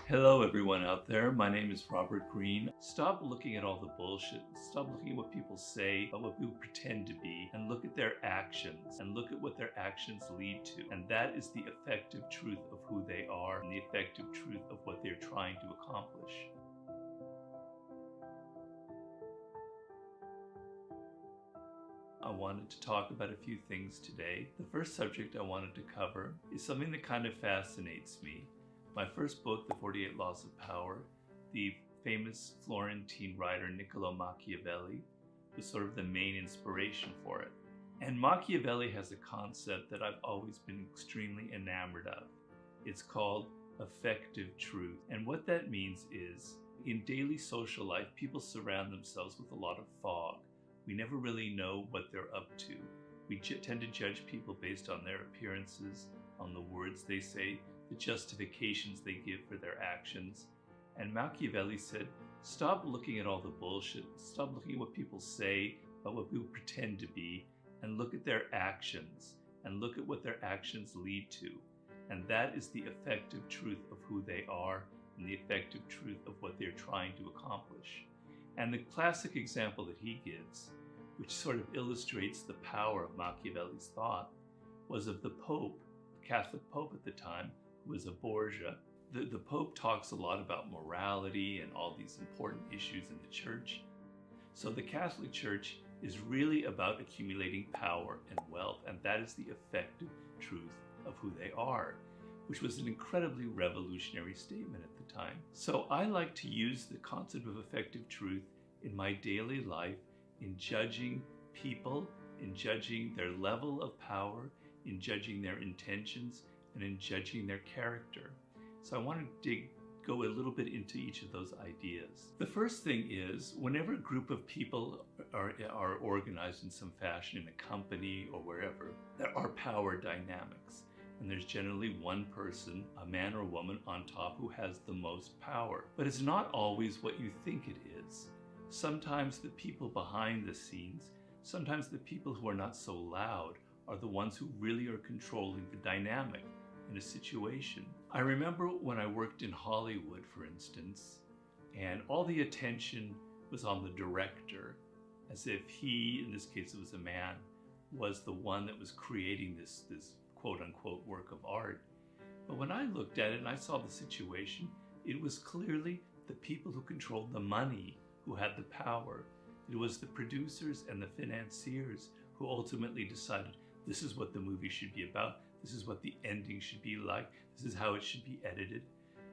Hello everyone out there, my name is Robert Greene. Stop looking at all the bullshit, stop looking at what people say, about what people pretend to be, and look at their actions, and look at what their actions lead to. And that is the effective truth of who they are, and the effective truth of what they're trying to accomplish. I wanted to talk about a few things today. The first subject I wanted to cover is something that kind of fascinates me. My first book, The 48 Laws of Power, the famous Florentine writer Niccolo Machiavelli was sort of the main inspiration for it. And Machiavelli has a concept that I've always been extremely enamored of. It's called effective truth. And what that means is, in daily social life, people surround themselves with a lot of fog. We never really know what they're up to. We tend to judge people based on their appearances, on the words they say, the justifications they give for their actions. And Machiavelli said, stop looking at all the bullshit, stop looking at what people say, about what people pretend to be, and look at their actions, and look at what their actions lead to. And that is the effective truth of who they are, and the effective truth of what they're trying to accomplish. And the classic example that he gives, which sort of illustrates the power of Machiavelli's thought, was of the Pope, the Catholic Pope at the time, who was a Borgia. The Pope talks a lot about morality and all these important issues in the church. So the Catholic Church is really about accumulating power and wealth, and that is the effective truth of who they are, which was an incredibly revolutionary statement at the time. So I like to use the concept of effective truth in my daily life, in judging people, in judging their level of power, in judging their intentions, and in judging their character. So I want to go a little bit into each of those ideas. The first thing is, whenever a group of people are organized in some fashion in a company or wherever, there are power dynamics. And there's generally one person, a man or a woman, on top who has the most power. But it's not always what you think it is. Sometimes the people behind the scenes, sometimes the people who are not so loud, are the ones who really are controlling the dynamic in a situation. I remember when I worked in Hollywood, for instance, and all the attention was on the director, as if he, in this case it was a man, was the one that was creating this quote-unquote work of art. But when I looked at it and I saw the situation, it was clearly the people who controlled the money who had the power. It was the producers and the financiers who ultimately decided this is what the movie should be about, this is what the ending should be like, this is how it should be edited.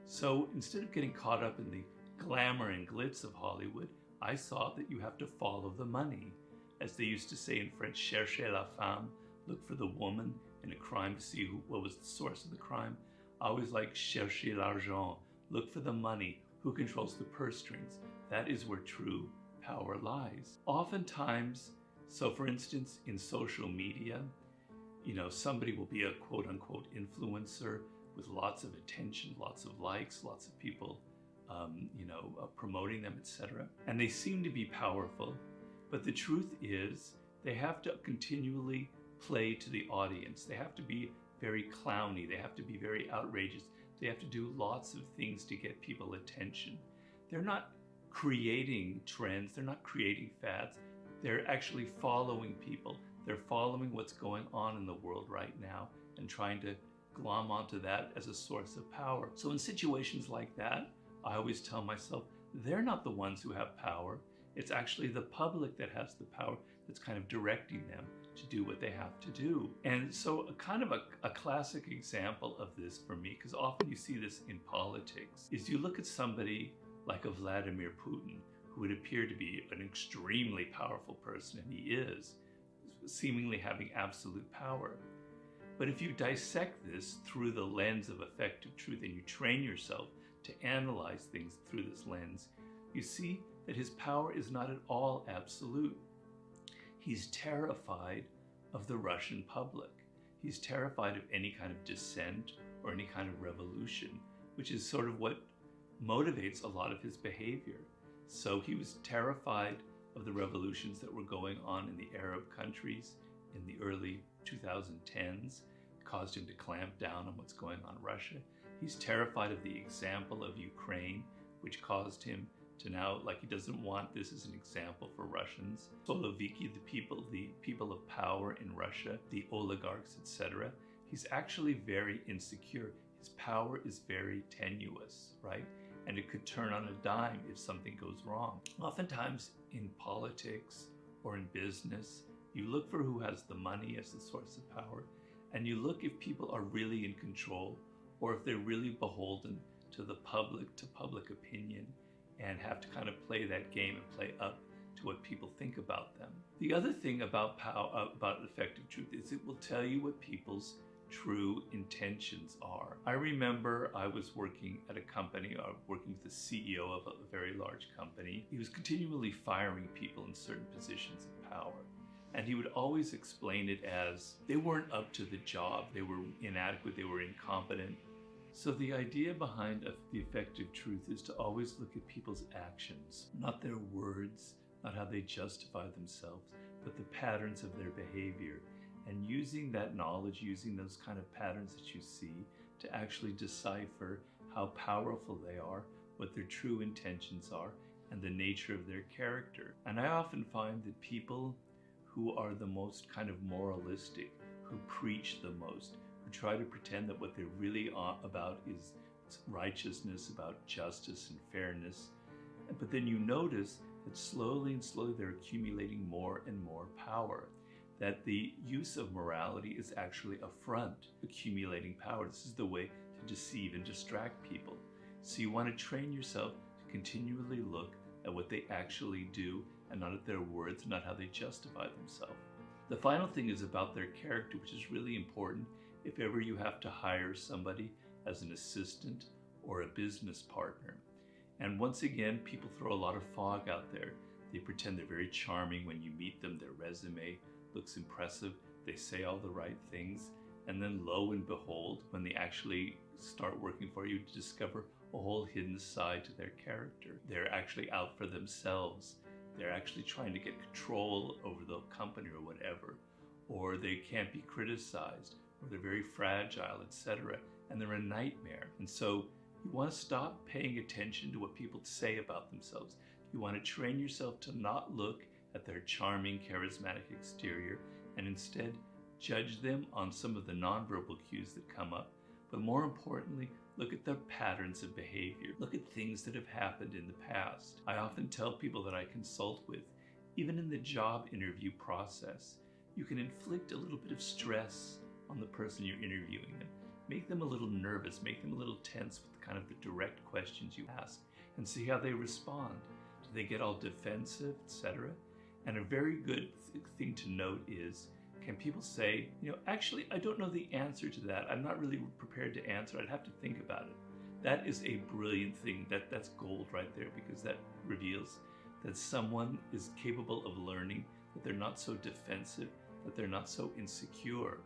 So instead of getting caught up in the glamour and glitz of Hollywood, I saw that you have to follow the money. As they used to say in French, cherchez la femme, look for the woman in a crime to see what was the source of the crime. I always like cherchez l'argent, look for the money, who controls the purse strings. That is where true power lies. Oftentimes, so for instance, in social media, somebody will be a quote-unquote influencer with lots of attention, lots of likes, lots of people, promoting them, etc. And they seem to be powerful, but the truth is they have to continually play to the audience. They have to be very clowny. They have to be very outrageous. They have to do lots of things to get people attention. They're not creating trends. They're not creating fads. They're actually following people. They're following what's going on in the world right now and trying to glom onto that as a source of power. So in situations like that, I always tell myself, they're not the ones who have power. It's actually the public that has the power that's kind of directing them to do what they have to do. And so a classic example of this for me, because often you see this in politics, is you look at somebody like a Vladimir Putin, who would appear to be an extremely powerful person, and he is, seemingly having absolute power. But if you dissect this through the lens of effective truth and you train yourself to analyze things through this lens, you see that his power is not at all absolute. He's terrified of the Russian public. He's terrified of any kind of dissent or any kind of revolution, which is sort of what motivates a lot of his behavior. So he was terrified of the revolutions that were going on in the Arab countries in the early 2010s, caused him to clamp down on what's going on in Russia. He's terrified of the example of Ukraine, which caused him to now, like, he doesn't want this as an example for Russians. Soloviki, the people of power in Russia, the oligarchs, etc. He's actually very insecure. His power is very tenuous, right? And it could turn on a dime if something goes wrong. Oftentimes in politics or in business, you look for who has the money as the source of power, and you look if people are really in control or if they're really beholden to the public opinion and have to kind of play that game and play up to what people think about them. The other thing about effective truth is it will tell you what people's true intentions are. I remember I was working at a company, working with the CEO of a very large company. He was continually firing people in certain positions of power. And he would always explain it as they weren't up to the job, they were inadequate, they were incompetent. So the idea behind the effective truth is to always look at people's actions, not their words, not how they justify themselves, but the patterns of their behavior. And using that knowledge, using those kind of patterns that you see to actually decipher how powerful they are, what their true intentions are, and the nature of their character. And I often find that people who are the most kind of moralistic, who preach the most, who try to pretend that what they're really about is righteousness, about justice and fairness. But then you notice that slowly and slowly they're accumulating more and more power. That the use of morality is actually a front, accumulating power. This is the way to deceive and distract people. So you want to train yourself to continually look at what they actually do and not at their words, not how they justify themselves. The final thing is about their character, which is really important if ever you have to hire somebody as an assistant or a business partner. And once again, people throw a lot of fog out there. They pretend they're very charming when you meet them, their resume looks impressive, they say all the right things, and then lo and behold, when they actually start working for you, to discover a whole hidden side to their character. They're actually out for themselves. They're actually trying to get control over the company or whatever, or they can't be criticized, or they're very fragile, etc., and they're a nightmare. And so you want to stop paying attention to what people say about themselves. You want to train yourself to not look at their charming, charismatic exterior, and instead judge them on some of the nonverbal cues that come up. But more importantly, look at their patterns of behavior. Look at things that have happened in the past. I often tell people that I consult with, even in the job interview process, you can inflict a little bit of stress on the person you're interviewing them. Make them a little nervous, make them a little tense with kind of the direct questions you ask, and see how they respond. Do they get all defensive, etc.? And a very good thing to note is, can people say, actually, I don't know the answer to that. I'm not really prepared to answer. I'd have to think about it. That is a brilliant thing. That's gold right there, because that reveals that someone is capable of learning, that they're not so defensive, that they're not so insecure.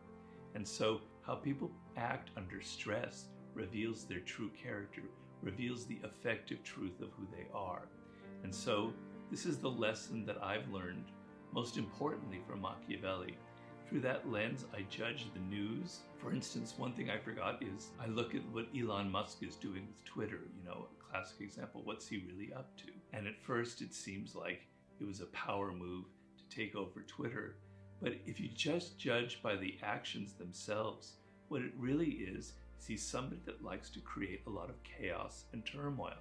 And so how people act under stress reveals their true character, reveals the effective truth of who they are. And so this is the lesson that I've learned, most importantly from Machiavelli. Through that lens, I judge the news. For instance, one thing I forgot is I look at what Elon Musk is doing with Twitter, a classic example. What's he really up to? And at first it seems like it was a power move to take over Twitter. But if you just judge by the actions themselves, what it really is he's somebody that likes to create a lot of chaos and turmoil.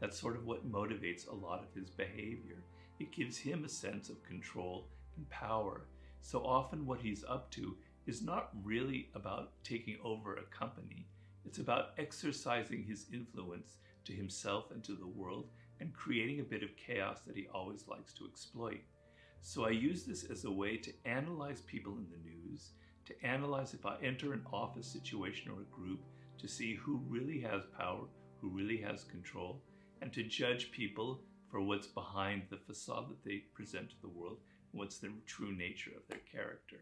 That's sort of what motivates a lot of his behavior. It gives him a sense of control and power. So often what he's up to is not really about taking over a company. It's about exercising his influence to himself and to the world and creating a bit of chaos that he always likes to exploit. So I use this as a way to analyze people in the news, to analyze if I enter an office situation or a group, to see who really has power, who really has control, and to judge people for what's behind the facade that they present to the world and what's the true nature of their character.